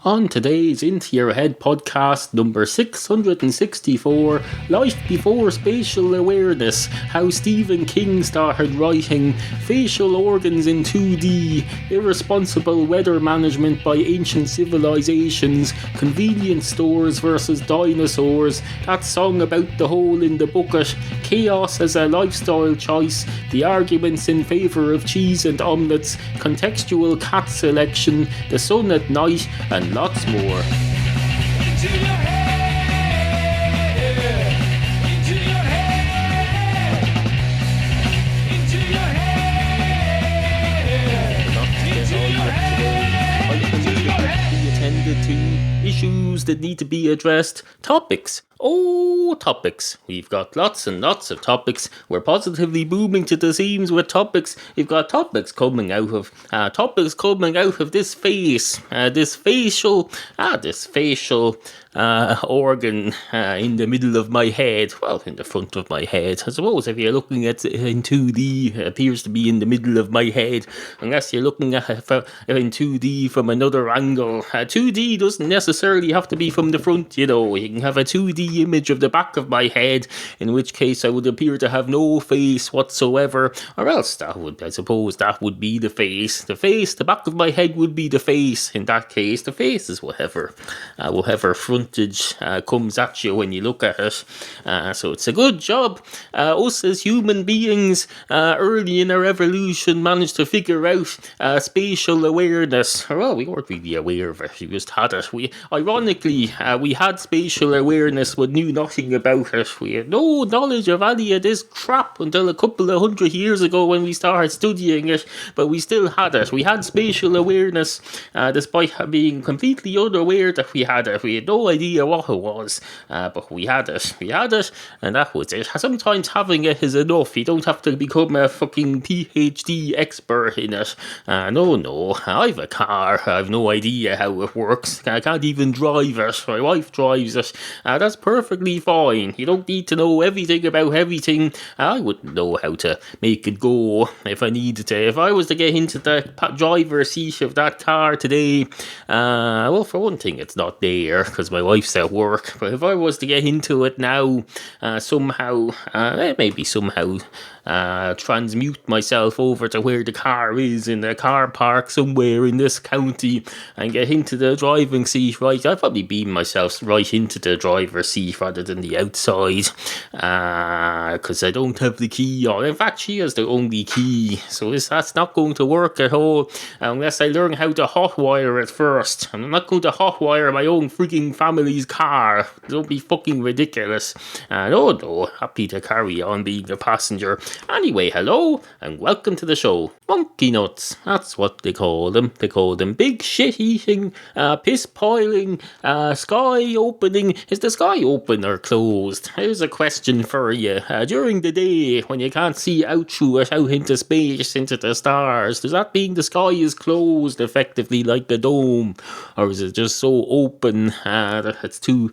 On today's Into Your Head podcast number 664, Life Before Spatial Awareness, how Stephen King started writing, facial organs in 2D, irresponsible weather management by ancient civilisations, convenience stores versus dinosaurs, that song about the hole in the bucket, chaos as a lifestyle choice, the arguments in favour of cheese and omelettes, contextual cat selection, the sun at night, and lots more. Into your head, into your head, into your head, into your head. Be attended to, issues that need to be addressed, topics. Oh, topics. We've got lots and lots of topics. We're positively booming to the seams with topics. We've got topics coming out of this face, this facial organ in the middle of my head. Well, in the front of my head. I suppose if you're looking at it in 2D, it appears to be in the middle of my head. Unless you're looking at it in 2D from another angle. 2D doesn't necessarily have to be from the front, you know. You can have a 2D image of the back of my head, in which case I would appear to have no face whatsoever, or else I suppose that would be the face. The back of my head would be the face. In that case, the face is whatever frontage comes at you when you look at it. So it's a good job. Us as human beings, early in our evolution, managed to figure out spatial awareness. Well, we weren't really aware of it. We just had it. We had spatial awareness but knew nothing about it. We had no knowledge of any of this crap until a couple of 100 years ago when we started studying it, but we still had it. We had spatial awareness despite being completely unaware that we had it. We had no idea what it was, but we had it, and that was it. Sometimes having it is enough. You don't have to become a fucking PhD expert in it. No, I've a car. I've no idea how it works. I can't even drive it. My wife drives it. That's perfectly fine. You don't need to know everything about everything. I wouldn't know how to make it go if I needed to. If I was to get into the driver's seat of that car today, well, for one thing, it's not there because my wife's at work. But if I was to get into it now, somehow transmute myself over to where the car is in the car park somewhere in this county and get into the driving seat, right? I'd probably beam myself right into the driver's seat rather than the outside, because I don't have the key on. In fact, she has the only key, so that's not going to work at all unless I learn how to hotwire it first. I'm not going to hotwire my own freaking family's car. Don't be fucking ridiculous. No, happy to carry on being a passenger. Anyway, hello and welcome to the show. Monkey nuts, that's what they call them. They call them big shit eating, piss piling, sky opening. Is the sky open or closed? Here's a question for you. During the day, when you can't see out through it, out into space, into the stars, does that mean the sky is closed effectively like the dome? Or is it just so open that it's too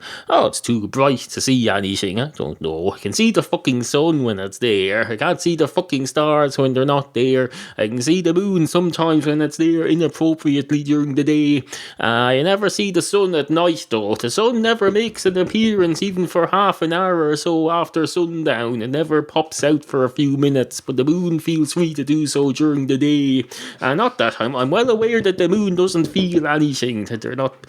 bright to see anything? I don't know. I can see the fucking sun when it's there. I can't see the fucking stars when they're not there. I can see the moon sometimes when it's there inappropriately during the day. I never see the sun at night though. The sun never makes an appearance even for half an hour or so after sundown. It never pops out for a few minutes, but the moon feels free to do so during the day. Not that I'm well aware that the moon doesn't feel anything, that they're not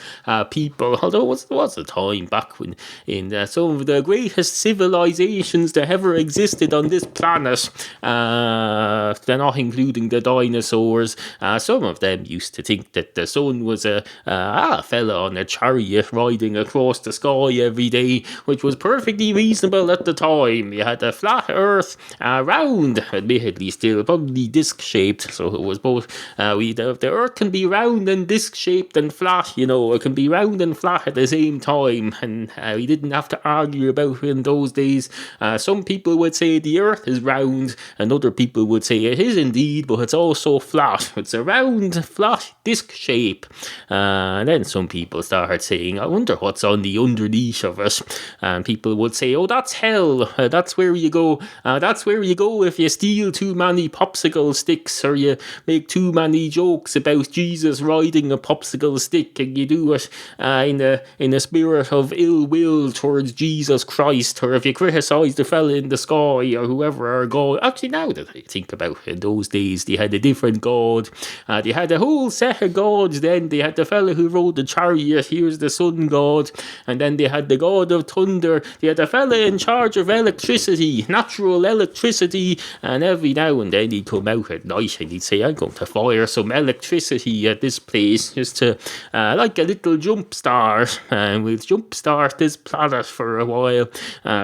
people. Although there was a time back when in some of the greatest civilisations that ever existed on this planet, they're not including the dinosaurs, some of them used to think that the sun was a fella on a chariot riding across the sky every day, which was perfectly reasonable at the time. You had a flat earth, round, admittedly still, probably disc-shaped, so it was both. The earth can be round and disc-shaped and flat, you know, it can be round and flat at the same time, and we didn't have to argue about it in those days. Some people would say the earth is round, and other people would say it is indeed, but it's also flat. It's a round, flat disc shape. And then some people started saying, I wonder what's on the underneath of it. And people would say, oh, that's hell. That's where you go. That's where you go if you steal too many popsicle sticks, or you make too many jokes about Jesus riding a popsicle stick, and you do it in a spirit of ill will towards Jesus Christ, or if you criticise the fella in the sky or whoever our God. Actually, now that I think about it, in those days they had a different God. They had a whole set of gods. Then they had the fella who rode the chariot. He was the sun god, and then they had the god of thunder. They had a fella in charge of electricity, natural electricity, and every now and then he'd come out at night and he'd say, I'm going to fire some electricity at this place, just to like a little jump start, and we'll jump start this planet for a while.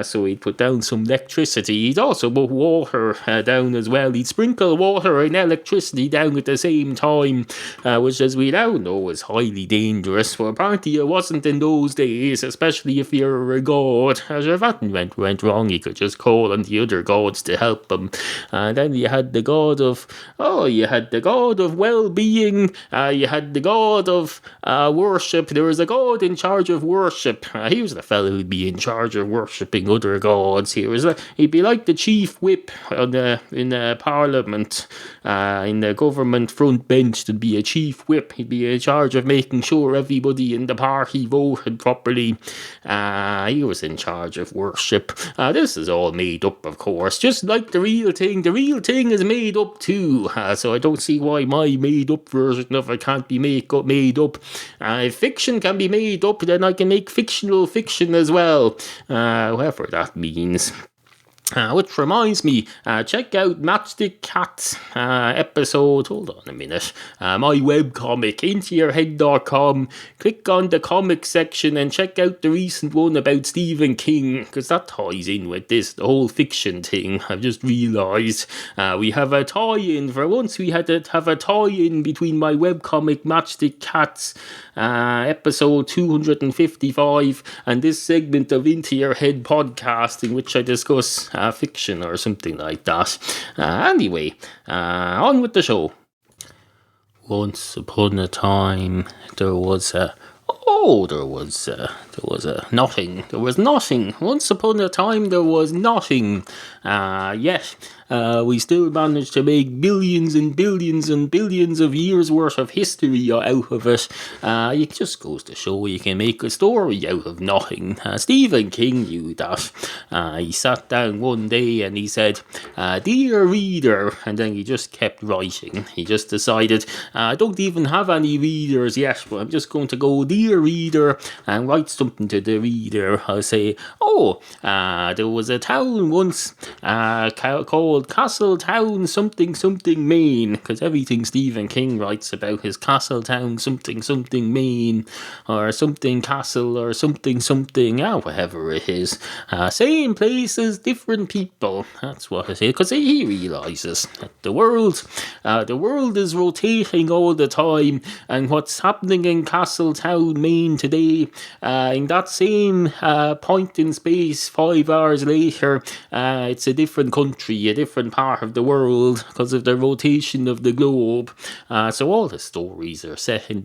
So he'd put down some electricity. He'd also put water down as well. He'd sprinkle water and electricity down at the same time, which, as we now know, is highly dangerous. For apparently it wasn't in those days, especially if you're a god. As if that went wrong, you could just call on the other gods to help them. And then you had the god of well-being. You had the god of worship. There was a god in charge of worship. He was the fellow who'd be in charge of worshipping other gods. He'd be like the chief whip in the parliament, in the government front bench. There'd be a chief whip. He'd be in charge of making sure everybody in the party voted properly. He was in charge of worship. This is all made up, of course, just like the real thing. The real thing is made up too, so I don't see why my made up version of it can't be made up. If fiction can be made up, then I can make fictional fiction as well, whatever that means. Which reminds me, check out Matchstick Cat episode, hold on a minute, my webcomic, intoyourhead.com. Click on the comic section and check out the recent one about Stephen King, because that ties in with this, the whole fiction thing. I've just realised we have a tie-in. For once we had to have a tie-in between my webcomic Matchstick Cats episode 255 and this segment of Into Your Head podcast, in which I discuss fiction or something like that. Anyway, on with the show. Once upon a time, there was nothing. There was nothing. Once upon a time, there was nothing. Yet, we still managed to make billions and billions and billions of years worth of history out of it. It just goes to show you can make a story out of nothing. Stephen King knew that. He sat down one day and he said, "Dear reader," and then he just kept writing. He just decided, I don't even have any readers yet, but I'm just going to go, "Dear reader," and write something to the reader. I'll say, there was a town once called Castletown something something Maine, because everything Stephen King writes about is Castletown something something Maine, or something castle, or something something, whatever it is. Same places, different people. That's what it is, because he realises that the world is rotating all the time, and what's happening in Castletown, Maine today, in that same point in space 5 hours later, it's a different country, a different part of the world, because of the rotation of the globe. So all the stories are set in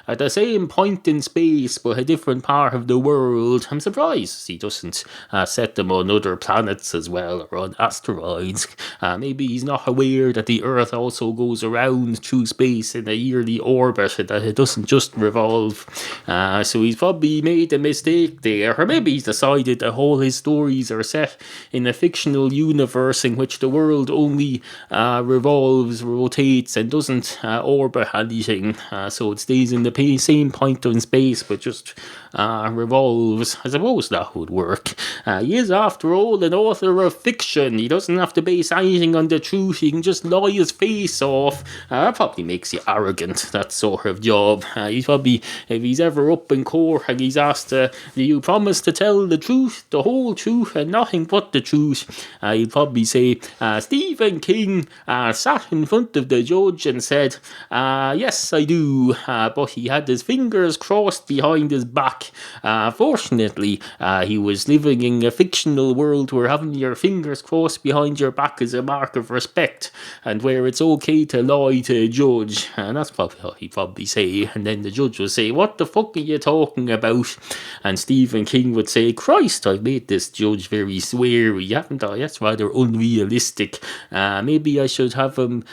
at the same point in space, but a different part of the world. I'm surprised he doesn't set them on other planets as well, or on asteroids. Maybe he's not aware that the Earth also goes around through space in a yearly orbit, that it doesn't just revolve. So he's probably made a mistake there, or maybe he's decided that all his stories are set in a fictional universe in which the world only revolves, rotates, and doesn't orbit anything. So it stays in the same point in space, but just revolves. I suppose that would work. He is, after all, an author of fiction. He doesn't have to base anything on the truth. He can just lie his face off. That probably makes you arrogant, that sort of job. He's probably, if he's ever up in court and he's asked, do you promise to tell the truth, the whole truth, and nothing but the truth? He'd probably say, anyway, Stephen King sat in front of the judge and said, yes, I do, but he had his fingers crossed behind his back. Fortunately, he was living in a fictional world where having your fingers crossed behind your back is a mark of respect, and where it's okay to lie to a judge. And that's probably what he'd probably say. And then the judge would say, what the fuck are you talking about? And Stephen King would say, Christ, I've made this judge very sweary, haven't I? That's rather unrealistic. Maybe I should have him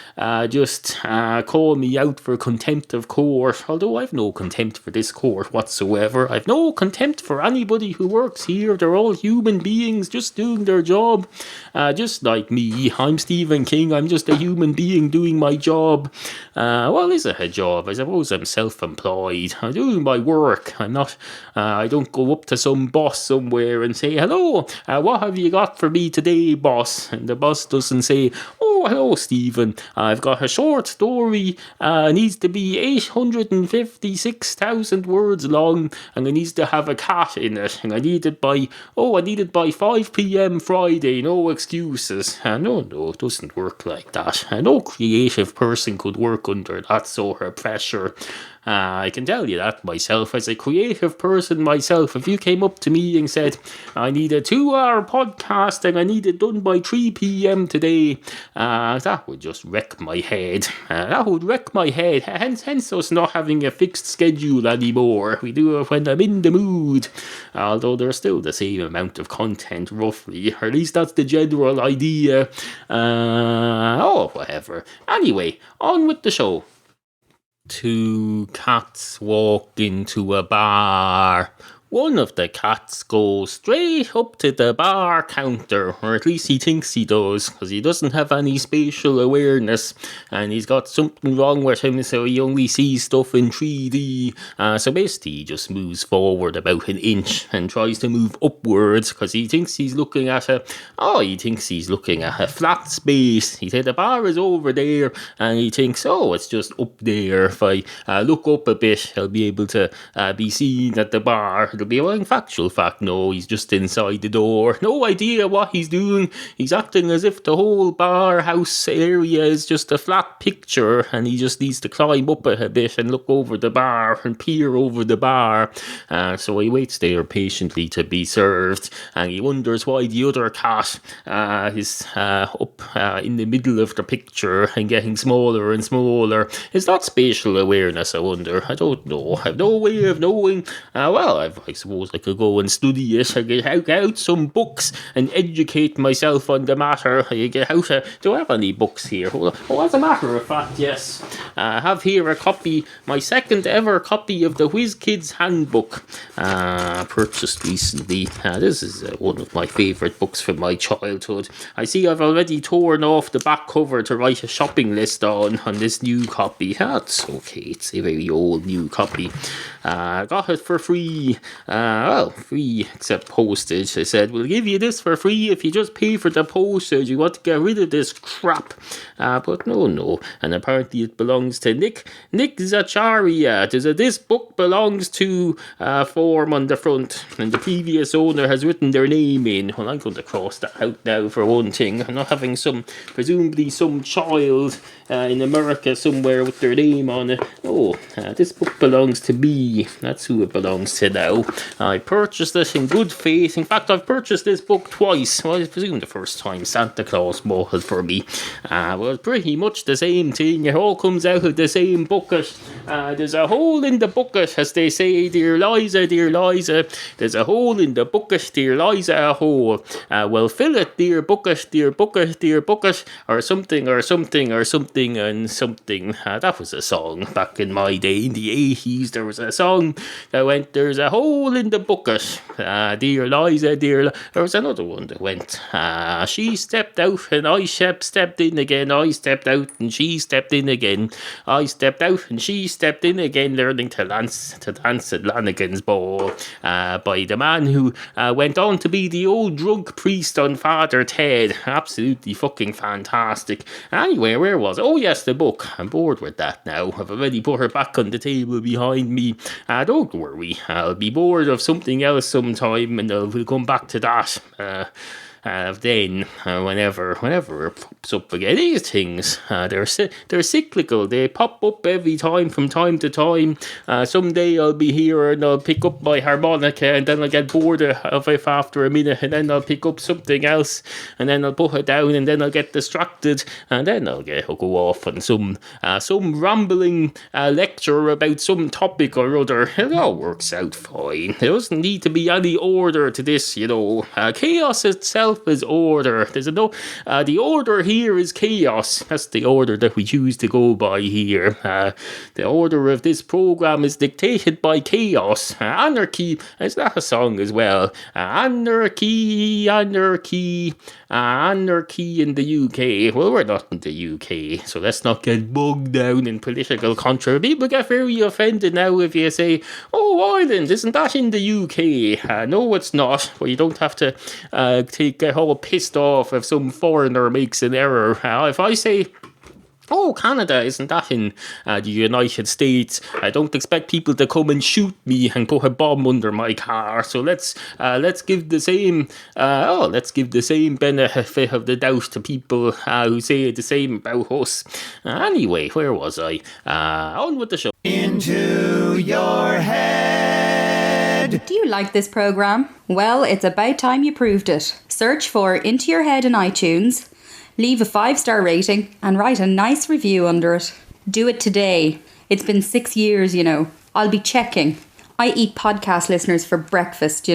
just call me out for contempt of court, although I've no contempt for this court whatsoever. I've no contempt for anybody who works here. They're all human beings just doing their job, just like me. I'm Stephen King. I'm just a human being doing my job. Well, is it a job? I suppose I'm self-employed. I'm doing my work. I'm not, I don't go up to some boss somewhere and say, hello, what have you got for me today, boss? And the boss doesn't say, oh, hello, Stephen. I've got a short story, needs to be 856,000 words long, and it needs to have a cat in it, and I need it by 5 p.m. Friday, no excuses. No, it doesn't work like that. No creative person could work under that sort of pressure. I can tell you that myself, as a creative person myself. If you came up to me and said, I need a 2-hour podcast and I need it done by 3 p.m. today, that would just wreck my head. That would wreck my head. Hence us not having a fixed schedule anymore. We do it when I'm in the mood. Although there's still the same amount of content, roughly. Or at least that's the general idea. Whatever. Anyway, on with the show. 2 cats walk into a bar. One of the cats goes straight up to the bar counter, or at least he thinks he does, because he doesn't have any spatial awareness, and he's got something wrong with him, so he only sees stuff in 3D. So basically he just moves forward about an inch and tries to move upwards, because he thinks he's looking at a flat space. He said the bar is over there, and he thinks, it's just up there. If I look up a bit, I'll be able to be seen at the bar. It'll be, well, in factual fact, no, he's just inside the door. No idea what he's doing. He's acting as if the whole bar house area is just a flat picture, and he just needs to climb up it a bit and look over the bar and peer over the bar. So he waits there patiently to be served, and he wonders why the other cat is up in the middle of the picture and getting smaller and smaller. Is that spatial awareness, I wonder? I don't know. I have no way of knowing. I suppose I could go and study it. I could get out some books and educate myself on the matter. Do I have any books here? As a matter of fact, yes. I have here a copy, my second ever copy of the Whizzkid's Handbook, purchased recently. This is one of my favourite books from my childhood. I see I've already torn off the back cover to write a shopping list on this new copy. That's okay, it's a very old new copy. I got it for free. Free except postage. They said, we'll give you this for free if you just pay for the postage. You want to get rid of this crap. But no. And apparently it belongs to Nick Zaccharia. This book belongs to form on the front, and the previous owner has written their name in. Well, I'm going to cross that out now for one thing. I'm not having presumably some child in America somewhere with their name on it. This book belongs to me. That's who it belongs to now. I purchased it in good faith. In fact, I've purchased this book twice. Well, I presume the first time Santa Claus bought it for me. Well, pretty much the same thing. It all comes out of the same bucket. There's a hole in the bucket, as they say, dear Liza. There's a hole in the bucket, dear Liza, a hole. Well, fill it, dear bucket, or something. That was a song back in my day, in the 80s. There was a song that went, there's a hole in the bucket, dear Liza, There was another one that went, she stepped out and I stepped in again. I stepped out and she stepped in again. I stepped out and she stepped in again, learning to dance at Lanigan's ball, by the man who went on to be the old drunk priest on Father Ted. Absolutely fucking fantastic. Anyway, where was it? Oh yes, the book. I'm bored with that now. I've already put her back on the table behind me. Don't worry, I'll be bored of something else sometime, and we'll come back to that. then whenever it pops up again, these things they're cyclical. They pop up every time from time to time. Someday I'll be here and I'll pick up my harmonica, and then I'll get bored of it after a minute, and then I'll pick up something else, and then I'll put it down, and then I'll get distracted, and then I'll go off on some rambling lecture about some topic or other. It all works out fine. There doesn't need to be any order to this, chaos itself is order. The order here is chaos. That's the order that we choose to go by here. The order of this program is dictated by chaos. Anarchy, is that a song as well? Anarchy in the UK. Well, we're not in the UK, so let's not get bogged down in political controversy. People get very offended now if you say, "Oh, Ireland, isn't that in the UK?" No, it's not. Well, you don't have to get all pissed off if some foreigner makes an error. If I say, "Oh, Canada, isn't that in the United States?" I don't expect people to come and shoot me and put a bomb under my car. So let's give the same benefit of the doubt to people who say the same about us. Anyway, where was I? On with the show. Into your head. Do you like this program? Well, it's about time you proved it. Search for Into Your Head in iTunes. Leave a 5-star rating and write a nice review under it. Do it today. It's been 6 years, I'll be checking. I eat podcast listeners for breakfast,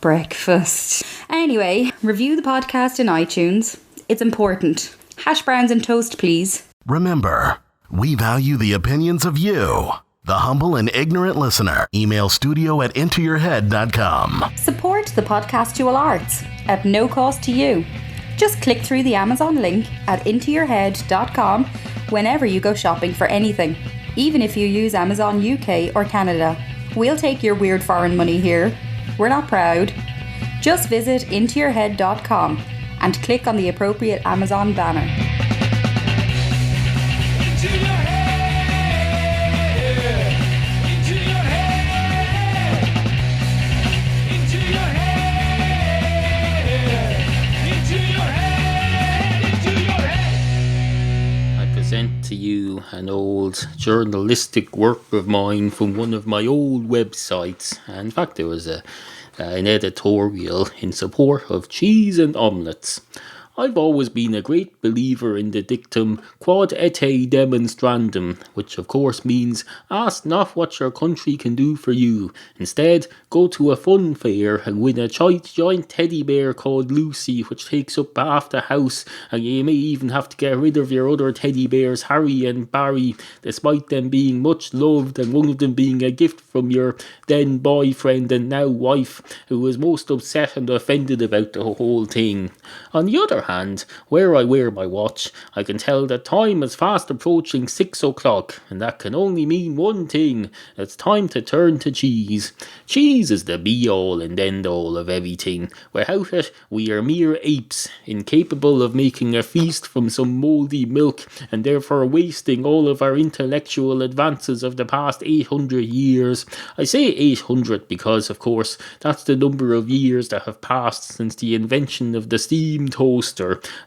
Breakfast. Anyway, review the podcast in iTunes. It's important. Hash browns and toast, please. Remember, we value the opinions of you, the humble and ignorant listener. Email studio@intoyourhead.com. Support the Podcastual Arts at no cost to you. Just click through the Amazon link at intoyourhead.com whenever you go shopping for anything, even if you use Amazon UK or Canada. We'll take your weird foreign money here. We're not proud. Just visit intoyourhead.com and click on the appropriate Amazon banner. Into your head. Into your head. Into your head. Into your head. Into your head. I present to you an old journalistic work of mine from one of my old websites. In fact, there was an editorial in support of cheese and omelettes. I've always been a great believer in the dictum quod ette demonstrandum, which of course means ask not what your country can do for you. Instead, go to a fun fair and win a giant teddy bear called Lucy, which takes up half the house, and you may even have to get rid of your other teddy bears, Harry and Barry, despite them being much loved and one of them being a gift from your then boyfriend and now wife, who was most upset and offended about the whole thing. On the other hand, where I wear my watch, I can tell that time is fast approaching 6 o'clock, and that can only mean one thing: it's time to turn to cheese. Cheese is the be-all and end-all of everything. Without it, we are mere apes, incapable of making a feast from some mouldy milk, and therefore wasting all of our intellectual advances of the past 800 years. I say 800 because, of course, that's the number of years that have passed since the invention of the steam toaster.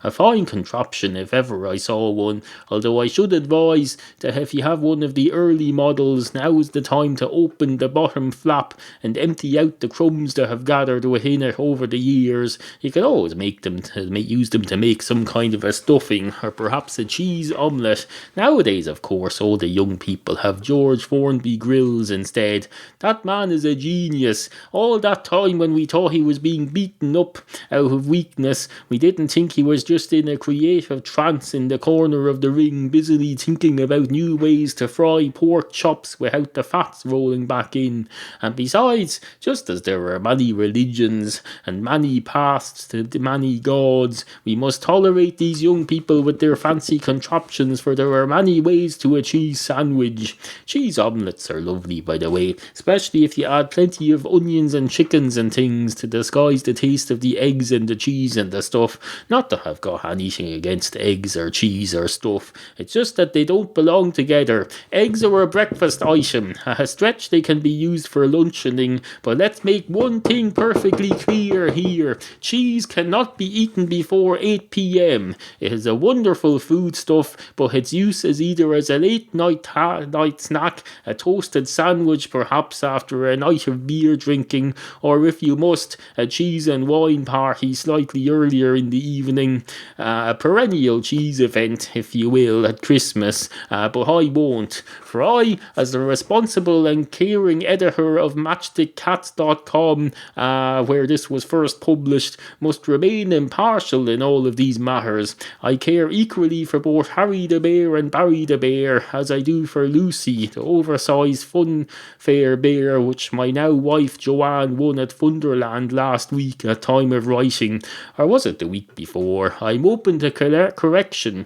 A fine contraption if ever I saw one, although I should advise that if you have one of the early models, now is the time to open the bottom flap and empty out the crumbs that have gathered within it over the years. You can always use them to make some kind of a stuffing, or perhaps a cheese omelette. Nowadays, of course, all the young people have George Formby grills instead. That man is a genius. All that time when we thought he was being beaten up out of weakness, we didn't think he was just in a creative trance in the corner of the ring, busily thinking about new ways to fry pork chops without the fats rolling back in. And besides, just as there are many religions and many paths to many gods, we must tolerate these young people with their fancy contraptions, for there are many ways to a cheese sandwich. Cheese omelettes are lovely, by the way, especially if you add plenty of onions and chickens and things to disguise the taste of the eggs and the cheese and the stuff. Not that I've got anything against eggs or cheese or stuff. It's just that they don't belong together. Eggs are a breakfast item. At a stretch they can be used for luncheoning, but let's make one thing perfectly clear here. Cheese cannot be eaten before 8 p.m. It is a wonderful foodstuff, but its use is either as a late night snack, a toasted sandwich perhaps after a night of beer drinking, or if you must, a cheese and wine party slightly earlier in the evening. A perennial cheese event, if you will, at Christmas, but I won't. For I, as the responsible and caring editor of matchstickcats.com, where this was first published, must remain impartial in all of these matters. I care equally for both Harry the Bear and Barry the Bear, as I do for Lucy, the oversized funfair bear which my now wife Joanne won at Funderland last week at time of writing. Or was it the week before? I'm open to correction.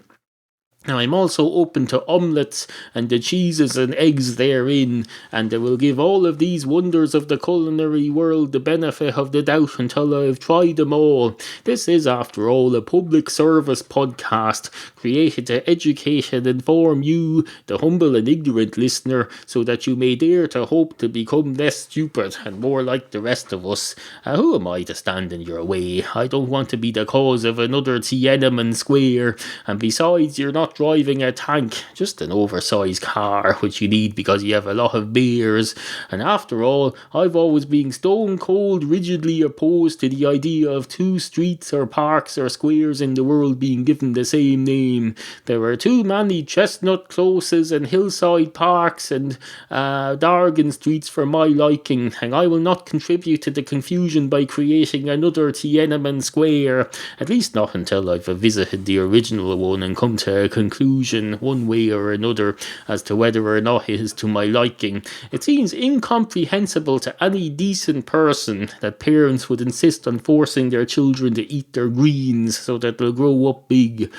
I'm also open to omelettes and the cheeses and eggs therein, and I will give all of these wonders of the culinary world the benefit of the doubt until I have tried them all. This is, after all, a public service podcast created to educate and inform you, the humble and ignorant listener, so that you may dare to hope to become less stupid and more like the rest of us. Who am I to stand in your way? I don't want to be the cause of another Tiananmen Square, and besides, you're not driving a tank, just an oversized car, which you need because you have a lot of beers. And after all, I've always been stone cold rigidly opposed to the idea of two streets or parks or squares in the world being given the same name. There are too many chestnut closes and hillside parks and Dargan streets for my liking, and I will not contribute to the confusion by creating another Tiananmen Square, at least not until I've visited the original one and come to a conclusion one way or another as to whether or not it is to my liking. It seems incomprehensible to any decent person that parents would insist on forcing their children to eat their greens so that they'll grow up big.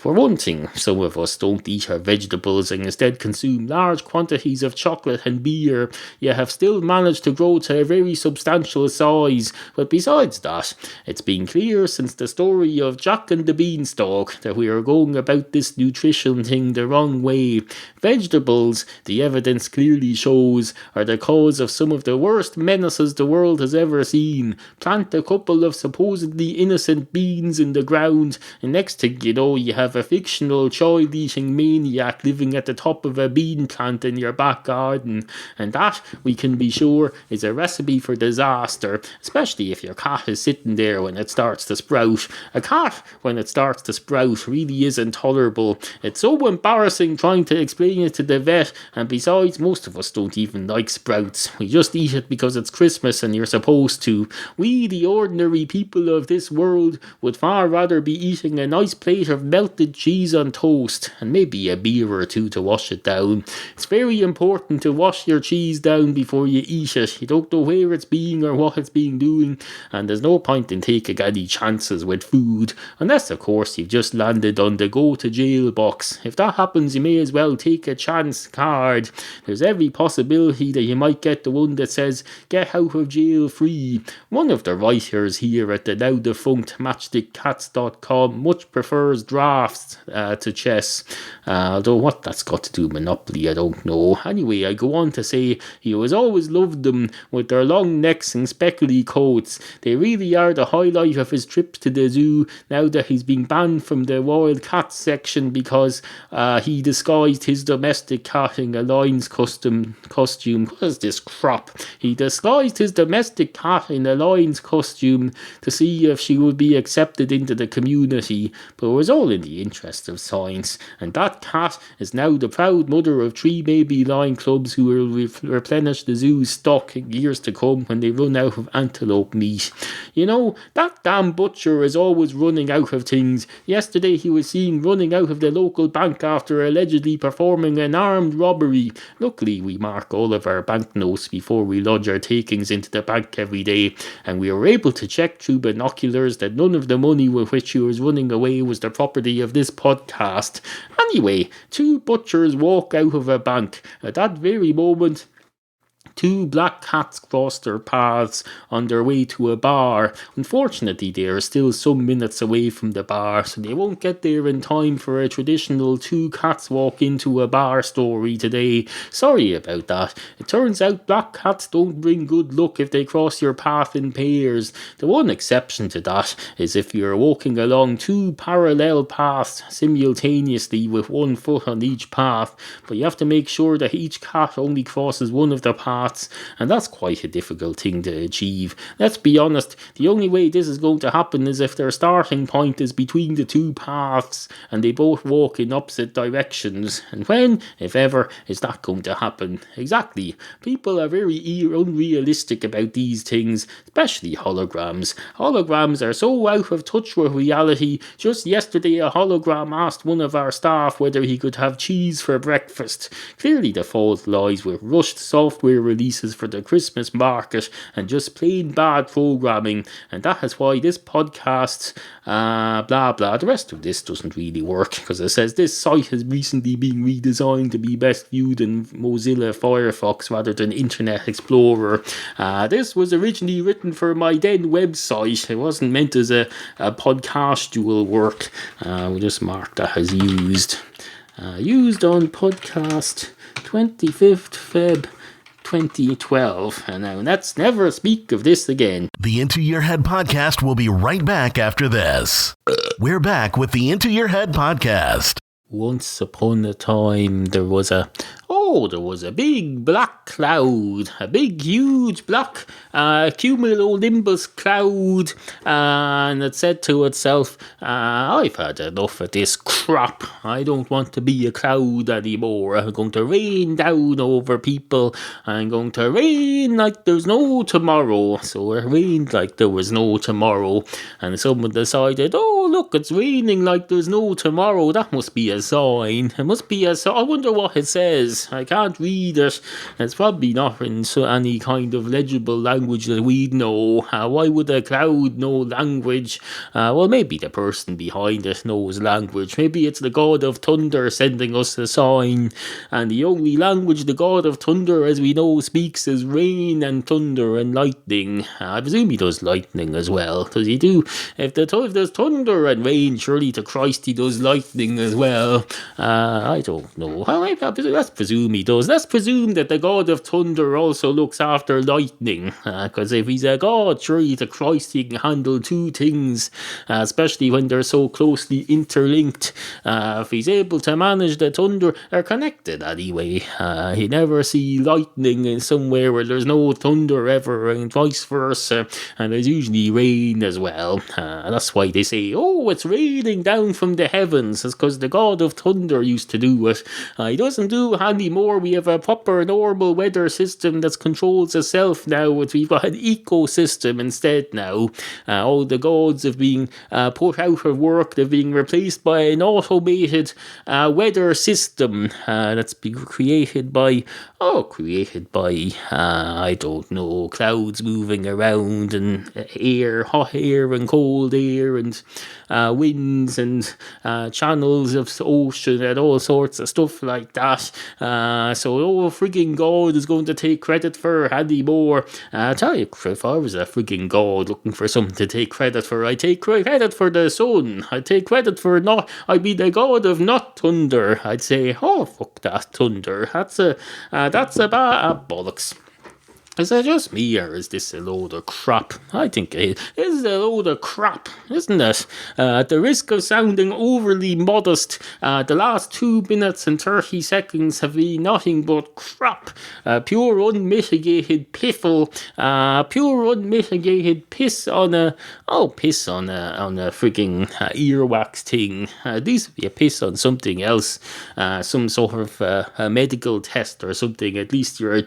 For one thing, some of us don't eat our vegetables and instead consume large quantities of chocolate and beer, yet have still managed to grow to a very substantial size. But besides that, it's been clear since the story of Jack and the Beanstalk that we are going about this nutrition thing the wrong way. Vegetables, the evidence clearly shows, are the cause of some of the worst menaces the world has ever seen. Plant a couple of supposedly innocent beans in the ground, and next thing you know, you have a fictional child-eating maniac living at the top of a bean plant in your back garden, and that, we can be sure, is a recipe for disaster, especially if your cat is sitting there when it starts to sprout. A cat, when it starts to sprout, really is intolerable. It's so embarrassing trying to explain it to the vet, and besides, most of us don't even like sprouts. We just eat it because it's Christmas and you're supposed to. We, the ordinary people of this world, would far rather be eating a nice plate of melted cheese on toast, and maybe a beer or two to wash it down. It's very important to wash your cheese down before you eat it. You don't know where it's being or what it's being doing, and there's no point in taking any chances with food, unless of course you've just landed on the go to jail box. If that happens, you may as well take a chance card. There's every possibility that you might get the one that says get out of jail free. One of the writers here at the now defunct matchstickcats.com much prefers drafts to chess, although what that's got to do with Monopoly I don't know. Anyway, I go on to say he has always loved them with their long necks and speckly coats. They really are the highlight of his trips to the zoo now that he's been banned from the wild cat section because he disguised his domestic cat in a lion's costume. What is this crap? He disguised his domestic cat in a lion's costume to see if she would be accepted into the community, but it was all in the interest of science, and that cat is now the proud mother of 3 baby lion cubs who will replenish the zoo's stock in years to come when they run out of antelope meat. You know, that damn butcher is always running out of things. Yesterday he was seen running out of the local bank after allegedly performing an armed robbery. Luckily we mark all of our banknotes before we lodge our takings into the bank every day, and we were able to check through binoculars that none of the money with which he was running away was the property of this podcast. Anyway, 2 butchers walk out of a bank. At that very moment, Two black cats crossed their paths on their way to a bar. Unfortunately, they are still some minutes away from the bar, so they won't get there in time for a traditional two cats walk into a bar story today. Sorry about that. It turns out black cats don't bring good luck if they cross your path in pairs. The one exception to that is if you're walking along two parallel paths simultaneously with one foot on each path, but you have to make sure that each cat only crosses one of the paths, and that's quite a difficult thing to achieve. Let's be honest, the only way this is going to happen is if their starting point is between the two paths and they both walk in opposite directions. And when, if ever, is that going to happen? Exactly. People are very unrealistic about these things, especially holograms. Holograms are so out of touch with reality. Just yesterday a hologram asked one of our staff whether he could have cheese for breakfast. Clearly the fault lies with rushed software releases for the Christmas market and just plain bad programming, and that is why this podcast, blah blah, the rest of this doesn't really work, because it says this site has recently been redesigned to be best viewed in Mozilla Firefox rather than Internet Explorer. This was originally written for my then website. It wasn't meant as a podcastual work. We'll just mark that as used. Used on podcast 25th Feb 2012. And now let's never speak of this again. The Into Your Head podcast will be right back after this. We're back with the Into Your Head podcast. Once upon a time, there was a big black cloud, a big, huge black cumulonimbus cloud, and it said to itself, I've had enough of this crap. I don't want to be a cloud anymore. I'm going to rain down over people. I'm going to rain like there's no tomorrow. So it rained like there was no tomorrow, and someone decided, oh look, it's raining like there's no tomorrow. That must be a sign. It must be a sign. I wonder what it says. I can't read it. It's probably not in any kind of legible language that we know. Why would a cloud know language? Well, maybe the person behind it knows language. Maybe it's the god of thunder sending us a sign, and the only language the god of thunder, as we know, speaks is rain and thunder and lightning. I presume he does lightning as well. Does he do? If there's thunder and rain, surely to Christ he does lightning as well. I don't know. Let's presume he does. Let's presume that the god of thunder also looks after lightning, because if he's a god, surely to Christ he can handle two things, especially when they're so closely interlinked. If he's able to manage the thunder, they're connected anyway. You never see lightning in somewhere where there's no thunder ever, and vice versa, and there's usually rain as well. That's why they say, oh, it's raining down from the heavens. It's because the god of thunder used to do it. He doesn't do it anymore. We have a proper normal weather system that controls itself now. We've got an ecosystem instead now. All the gods have been put out of work. They're being replaced by an automated weather system that's been created by I don't know, clouds moving around, and air, hot air and cold air, and winds and channels of ocean and all sorts of stuff like that. So no frigging god is going to take credit for anymore. I tell you, if I was a frigging god looking for something to take credit for, I'd take credit for the sun. I'd take credit for I'd be the god of not thunder. I'd say, oh fuck that thunder. That's a bollocks. Is that just me, or is this a load of crap? I think it is a load of crap, isn't it? At the risk of sounding overly modest, the last 2 minutes and 30 seconds have been nothing but crap. Pure unmitigated piffle. Pure unmitigated piss on a frigging earwax thing. At least be a piss on something else. Some sort of a medical test or something. At least you're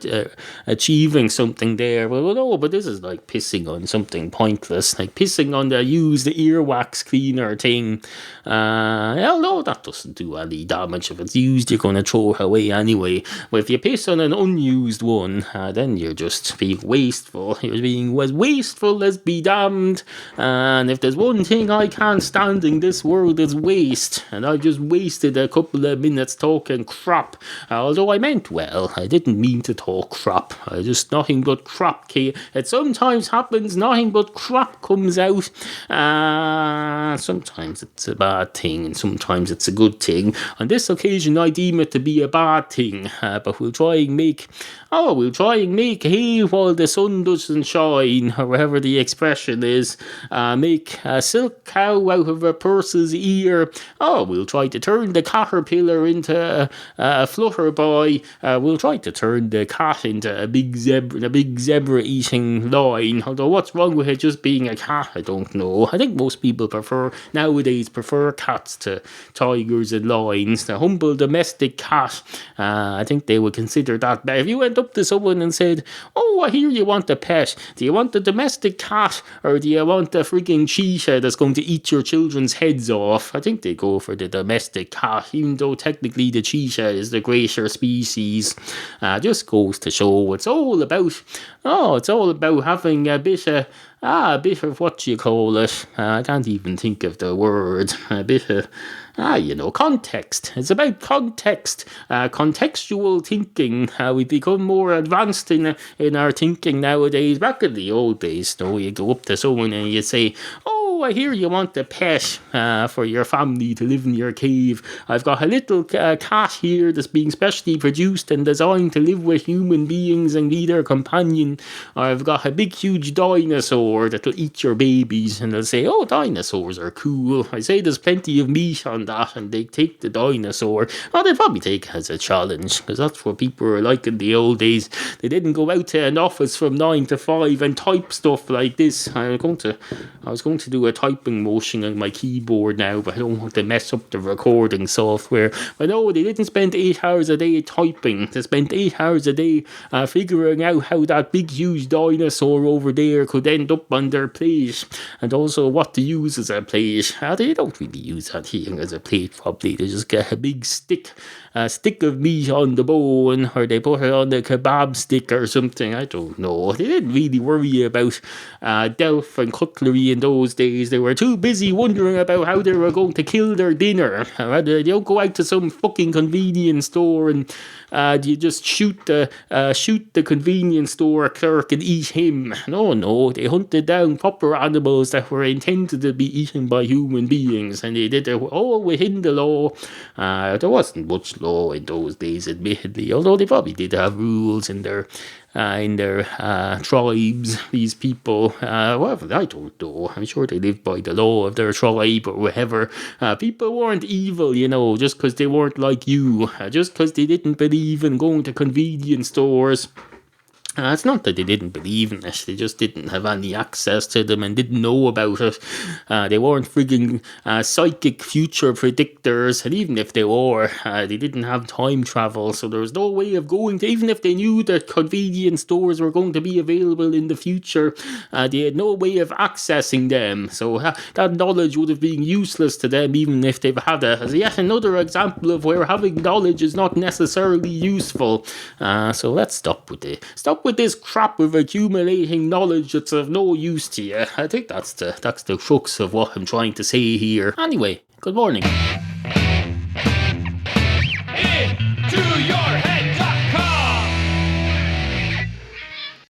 achieving something there. Well, no, but this is like pissing on something pointless, like pissing on the used earwax cleaner thing. No, that doesn't do any damage. If it's used, you're going to throw it away anyway. But if you piss on an unused one, then you're just being wasteful. You're being as wasteful as be damned. And if there's one thing I can't stand in this world, it's waste. And I just wasted a couple of minutes talking crap. Although I meant well. I didn't mean to talk crap. Just nothing but crap. It sometimes happens, nothing but crap comes out. Sometimes it's a bad thing, and sometimes it's a good thing. On this occasion, I deem it to be a bad thing. But we'll try and make hay while the sun doesn't shine, or whatever the expression is. Make a silk cow out of a purse's ear. We'll try to turn the caterpillar into a flutterby. We'll try to turn the cat into a big zebra eating lion. Although what's wrong with it just being a cat, I don't know. I think most people nowadays prefer cats to tigers and lions. The humble domestic cat, I think they would consider that better. If you went up to someone and said, I hear you want a pet. Do you want a domestic cat, or do you want a frigging cheetah that's going to eat your children's heads off? I think they go for the domestic cat, even though technically the cheetah is the greater species. Just goes to show it's all about having a bit of what you call it. I can't even think of the word. A bit of context. It's about context, contextual thinking. We've become more advanced in our thinking nowadays. Back in the old days, you go up to someone and you say, I hear you want a pet for your family to live in your cave. I've got a little cat here that's being specially produced and designed to live with human beings and be their companion. Or I've got a big huge dinosaur that'll eat your babies. And they'll say, dinosaurs are cool. I say there's plenty of meat on that, and they take the dinosaur. They'll probably take it as a challenge, because that's what people were like in the old days. They didn't go out to an office from 9 to 5 and type stuff like this. I was going to do a typing motion on my keyboard now, but I don't want to mess up the recording software. But no, they didn't spend 8 hours a day typing. They spent 8 hours a day figuring out how that big huge dinosaur over there could end up on their plate, and also what to use as a plate. They don't really use that here as a plate, probably. They just get a big stick of meat on the bone, or they put it on the kebab stick or something. I don't know. They didn't really worry about delf and cutlery in those days. They were too busy wondering about how they were going to kill their dinner. They don't go out to some fucking convenience store and you just shoot the convenience store clerk and eat him. No, they hunted down proper animals that were intended to be eaten by human beings, and they did it all within the law. There wasn't much law in those days, admittedly, although they probably did have rules in their tribes, these people. Whatever, I don't know. I'm sure they lived by the law of their tribe or whatever. People weren't evil, just because they weren't like you. Just because they didn't believe in going to convenience stores. It's not that they didn't believe in it, they just didn't have any access to them and didn't know about it. They weren't frigging psychic future predictors, and even if they were, they didn't have time travel, so there was no way of going to, even if they knew that convenience stores were going to be available in the future, they had no way of accessing them, so that knowledge would have been useless to them even if they've had it. As yet another example of where having knowledge is not necessarily useful. So let's stop with this crap of accumulating knowledge that's of no use to you. I think that's the crux of what I'm trying to say here. Anyway, good morning.